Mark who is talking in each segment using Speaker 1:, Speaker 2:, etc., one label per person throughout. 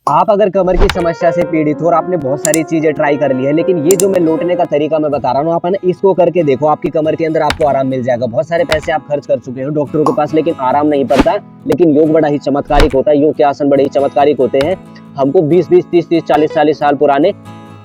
Speaker 1: आप अगर कमर की समस्या से पीड़ित हो और आपने बहुत सारी चीजें ट्राई कर ली है, लेकिन ये जो मैं लौटने का तरीका मैं बता रहा हूँ, आप है ना इसको करके देखो, आपकी कमर के अंदर आपको आराम मिल जाएगा। बहुत सारे पैसे आप खर्च कर चुके हो डॉक्टरों के पास, लेकिन आराम नहीं पड़ता। लेकिन योग बड़ा ही चमत्कारिक होता है, योग के आसन बड़े ही चमत्कारिक होते हैं। हमको 20-20, 30-30, 40-40 साल पुराने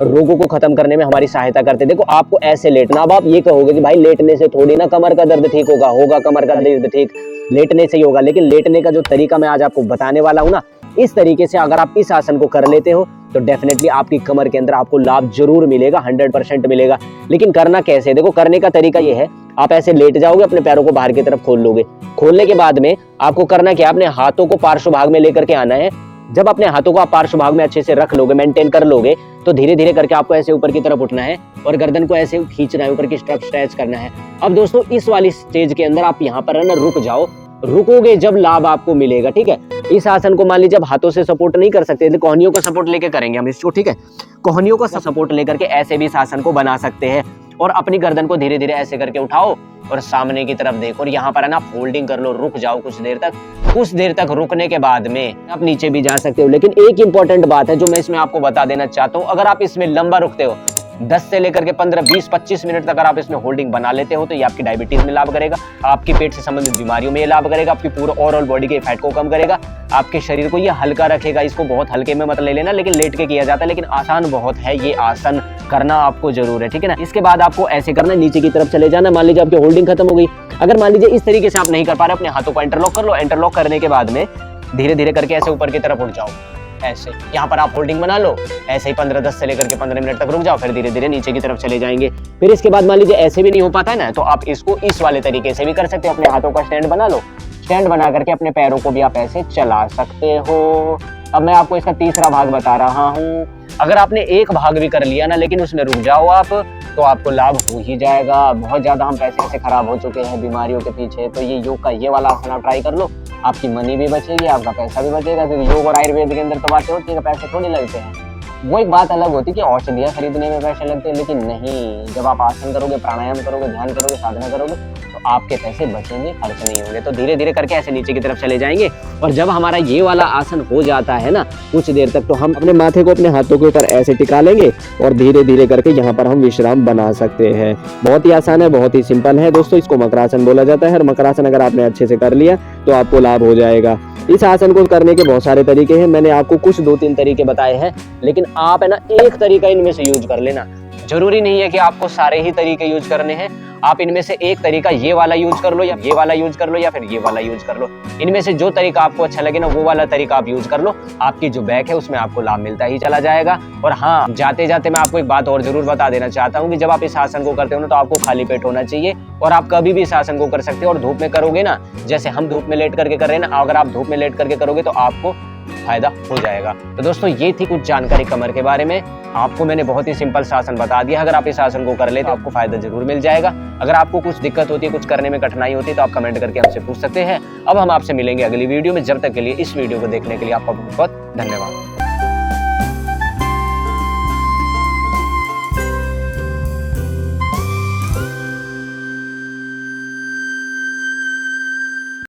Speaker 1: रोगों को खत्म करने में हमारी सहायता करते हैं। देखो, आपको ऐसे लेटना। अब आप ये कहोगे कि भाई लेटने से थोड़ी ना कमर का दर्द ठीक होगा कमर का दर्द ठीक लेटने से ही होगा। लेकिन लेटने का जो तरीका मैं आज आपको बताने वाला हूँ ना, इस तरीके से अगर आप इस आसन को कर लेते हो तो डेफिनेटली आपकी कमर के अंदर आपको लाभ जरूर मिलेगा, 100% मिलेगा। लेकिन करना कैसे? देखो, करने का तरीका ये है, आप ऐसे लेट जाओगे, अपने पैरों को बाहर की तरफ खोल लोगे। खोलने के बाद में आपको करना क्या, अपने हाथों को पार्श्व भाग में लेकर के आना है। जब अपने हाथों को आप पार्श्व भाग में अच्छे से रख लोगे, मेंटेन कर लोगे, तो धीरे धीरे करके आपको ऐसे ऊपर की तरफ उठना है और गर्दन को ऐसे खींचना है, ऊपर की तरफ स्ट्रेच करना है। अब दोस्तों, इस वाली स्टेज के अंदर आप यहाँ पर है ना रुक जाओ। रुकोगे जब लाभ आपको मिलेगा, ठीक है। इस आसन को मान लीजिए आप हाथों से सपोर्ट नहीं कर सकते, तो कोहनियों का सपोर्ट लेके करेंगे हम इसको, ठीक है। कोहनियों का सपोर्ट लेकर के ऐसे भी इस आसन को बना सकते हैं और अपनी गर्दन को धीरे धीरे ऐसे करके उठाओ और सामने की तरफ देखो और यहाँ पर है ना होल्डिंग कर लो, रुक जाओ कुछ देर तक। कुछ देर तक रुकने के बाद में आप नीचे भी जा सकते हो। लेकिन एक इंपॉर्टेंट बात है जो मैं इसमें आपको बता देना चाहता हूँ, अगर आप इसमें लंबा रुकते हो, 10 से लेकर के 15, 20, 25 मिनट तक अगर आप इसमें होल्डिंग बना लेते हो, तो ये आपकी डायबिटीज में लाभ करेगा, आपकी पेट से संबंधित बीमारियों में ये लाभ करेगा, आपकी पूरा ओवरऑल बॉडी के फैट को कम करेगा, आपके शरीर को ये हल्का रखेगा। इसको बहुत हल्के में मत ले लेना, लेकिन लेट के किया जाता है, लेकिन आसान बहुत है, ये आसन करना आपको जरूर है, ठीक है ना। इसके बाद आपको ऐसे करना, नीचे की तरफ चले जाना। मान लीजिए आपकी होल्डिंग खत्म हो गई, अगर मान लीजिए इस तरीके से आप नहीं कर पा रहे, अपने हाथों को इंटरलॉक कर लो। इंटरलॉक करने के बाद में धीरे धीरे करके ऐसे ऊपर की तरफ उठ जाओ, ऐसे यहाँ पर आप होल्डिंग बना लो। ऐसे ही 10 से लेकर के 15 मिनट तक रुक जाओ, फिर धीरे धीरे नीचे की तरफ चले जाएंगे। फिर इसके बाद मान लीजिए ऐसे भी नहीं हो पाता है ना, तो आप इसको इस वाले तरीके से भी कर सकते हो। अपने हाथों का स्टैंड बना लो, स्टैंड बना करके अपने पैरों को भी आप ऐसे चला सकते हो। अब मैं आपको इसका तीसरा भाग बता रहा हूँ। अगर आपने एक भाग भी कर लिया ना, लेकिन उसमें रुक जाओ आप, तो आपको लाभ हो ही जाएगा। बहुत ज्यादा हम पैसे से खराब हो चुके हैं बीमारियों के पीछे, तो ये योग का ये वाला आसन आप ट्राई कर लो, आपकी मनी भी बचेगी, आपका पैसा भी बचेगा। क्योंकि योग और आयुर्वेद के अंदर तो बातें होती है, पैसे थोड़ी लगते हैं। वो एक बात अलग होती है कि औषधियाँ खरीदने में पैसे लगते हैं, लेकिन नहीं, जब आप आसन करोगे, प्राणायाम करोगे, ध्यान करोगे, साधना करोगे, तो आपके पैसे बचेंगे, खर्च नहीं होंगे। तो धीरे धीरे करके ऐसे नीचे की तरफ चले जाएंगे और जब हमारा ये वाला आसन हो जाता है ना कुछ देर तक, तो हम अपने माथे को अपने हाथों के ऊपर ऐसे टिका लेंगे और धीरे धीरे करके यहाँ पर हम विश्राम बना सकते हैं। बहुत ही आसान है, बहुत ही सिंपल है दोस्तों। इसको मकरासन बोला जाता है और मकरासन अगर आपने अच्छे से कर लिया तो आपको लाभ हो जाएगा। इस आसन को करने के बहुत सारे तरीके हैं, मैंने आपको कुछ 2-3 तरीके बताए हैं, लेकिन आप है ना एक तरीका इनमें से यूज कर लेना। जरूरी नहीं है कि आपको सारे ही तरीके यूज करने हैं, आप इनमें से एक तरीका ये वाला यूज कर लो, या ये वाला यूज कर लो, या फिर ये वाला यूज कर लो। इनमें से जो तरीका आपको अच्छा लगे ना, वो वाला तरीका आप यूज कर लो। आपकी जो बैक है उसमें आपको लाभ मिलता ही चला जाएगा। और हाँ, जाते जाते मैं आपको एक बात और जरूर बता देना चाहता हूँ कि जब आप इस आसन को करते हो ना, तो आपको खाली पेट होना चाहिए और आप कभी भी इस आसन को कर सकते हो। और धूप में करोगे ना, जैसे हम धूप में लेट करके कर रहे हैं ना, अगर आप धूप में लेट करके करोगे तो आपको फायदा हो जाएगा। तो दोस्तों, ये थी कुछ जानकारी कमर के बारे में। आपको मैंने बहुत ही सिंपल सा आसन बता दिया। अगर आप इस आसन को कर ले तो आपको फायदा जरूर मिल जाएगा। अगर आपको कुछ दिक्कत होती है, कुछ करने में कठिनाई होती है, तो आप कमेंट करके हमसे पूछ सकते हैं। अब हम आपसे मिलेंगे अगली वीडियो में। जब तक के लिए इस वीडियो को देखने के लिए आपका बहुत बहुत धन्यवाद।